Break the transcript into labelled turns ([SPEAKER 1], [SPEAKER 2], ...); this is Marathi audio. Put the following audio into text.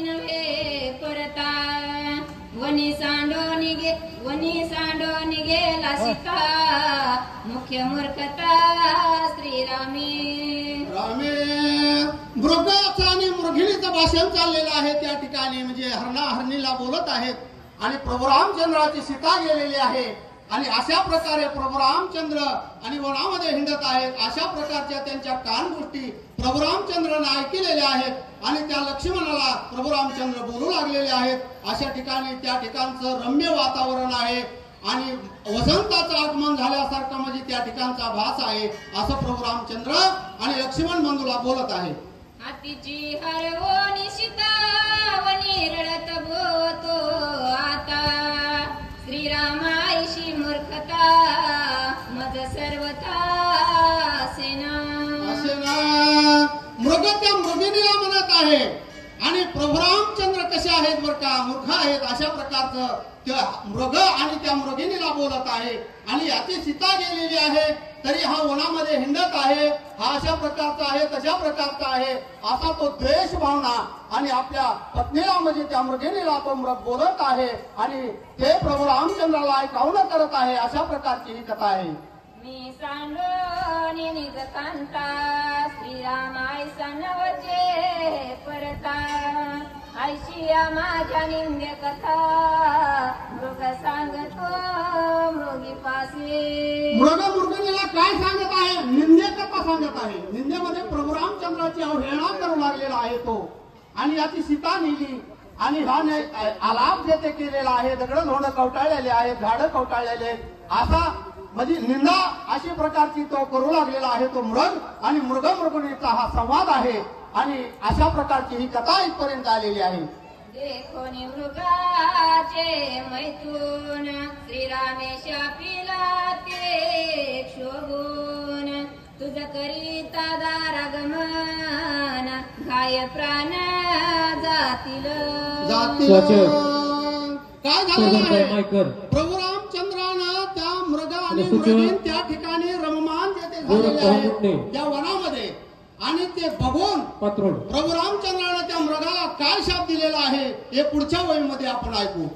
[SPEAKER 1] नव्हे परता वनी सांडो निघेला सीता मुख्य मूर्खता श्रीरामी
[SPEAKER 2] मृगाचं आणि मृगिणीचं भाषण चाललेलं आहे त्या ठिकाणी म्हणजे हरणीला बोलत आहेत आणि प्रभू रामचंद्राची सीता गेलेली आहे आणि अशा प्रकारे प्रभू रामचंद्र आणि वनामध्ये हिंडत आहेत अशा प्रकारच्या त्यांच्या कानगोष्टी प्रभू रामचंद्राने ऐकलेल्या आहेत आणि त्या लक्ष्मणाला प्रभू रामचंद्र बोलू लागलेले आहेत अशा ठिकाणी त्या ठिकाणचं रम्य वातावरण आहे आणि वसंताचं आगमन झाल्यासारखं म्हणजे त्या ठिकाणचा भास आहे असं प्रभू रामचंद्र आणि लक्ष्मण बंधूला बोलत आहे
[SPEAKER 1] हातीची हरवणी सीतावनी रडत भोवतो आता श्रीरामाईशी मूर्खता मज सर्वथा सेना
[SPEAKER 2] मृग त्या मृगिणीला म्हणत आहे आणि प्रभू रामचंद्र कसे आहेत बर का मूर्ख आहेत अशा प्रकारचं त्या मृग आणि त्या मृगिणीला बोलत आहे आणि याची सीता गेलेली आहे तरी हा वनामध्ये हिंडत आहे हा अशा प्रकारचा आहे तशा प्रकारचा आहे असा तो द्वेष भावना आणि आपल्या पत्नीला म्हणजे त्या मृगिणीला तो मृग बोलत आहे आणि ते प्रभू रामचंद्राला ऐकावणं करत आहे अशा प्रकारची ही कथा आहे
[SPEAKER 1] मी सांडोनी निजकांता श्रीरामाई सनवचे परता ऐशिया माझ्या निंद्य कथा मृग सांगतो मृगी पासे
[SPEAKER 2] मृगिणीला काय सांगत आहे निंद्य कथा सांगत आहे निंदेमध्ये प्रभू रामचंद्राची अवहेळना करू लागलेला आहे तो आणि याची सीता नेली आणि हा आलाप जेथे केलेला आहे दगड धोंड कवटाळलेले आहेत झाडं कवटाळलेले असा म्हणजे निंदा अशी प्रकारची तो करू लागलेला आहे तो मृग आणि मृगिणीचा हा संवाद आहे आणि अशा प्रकारची ही कथा इथपर्यंत आलेली आहे
[SPEAKER 1] देखोनी मृगाचे मैथून श्रीरामेशा पिला ते शोभून तुझ करीता दारागमन घाय प्राण जातील
[SPEAKER 2] काय झालं आहे प्रभू रामचंद्रानं त्या मृग आणि मृगीण त्या ठिकाणी रममान जेथे झालेले आहे त्या वनामध्ये आणि ते बघून प्रभू रामचंद्रानं त्या मृगाला काय शाप दिलेला आहे हे पुढच्या वहीमध्ये आपण ऐकू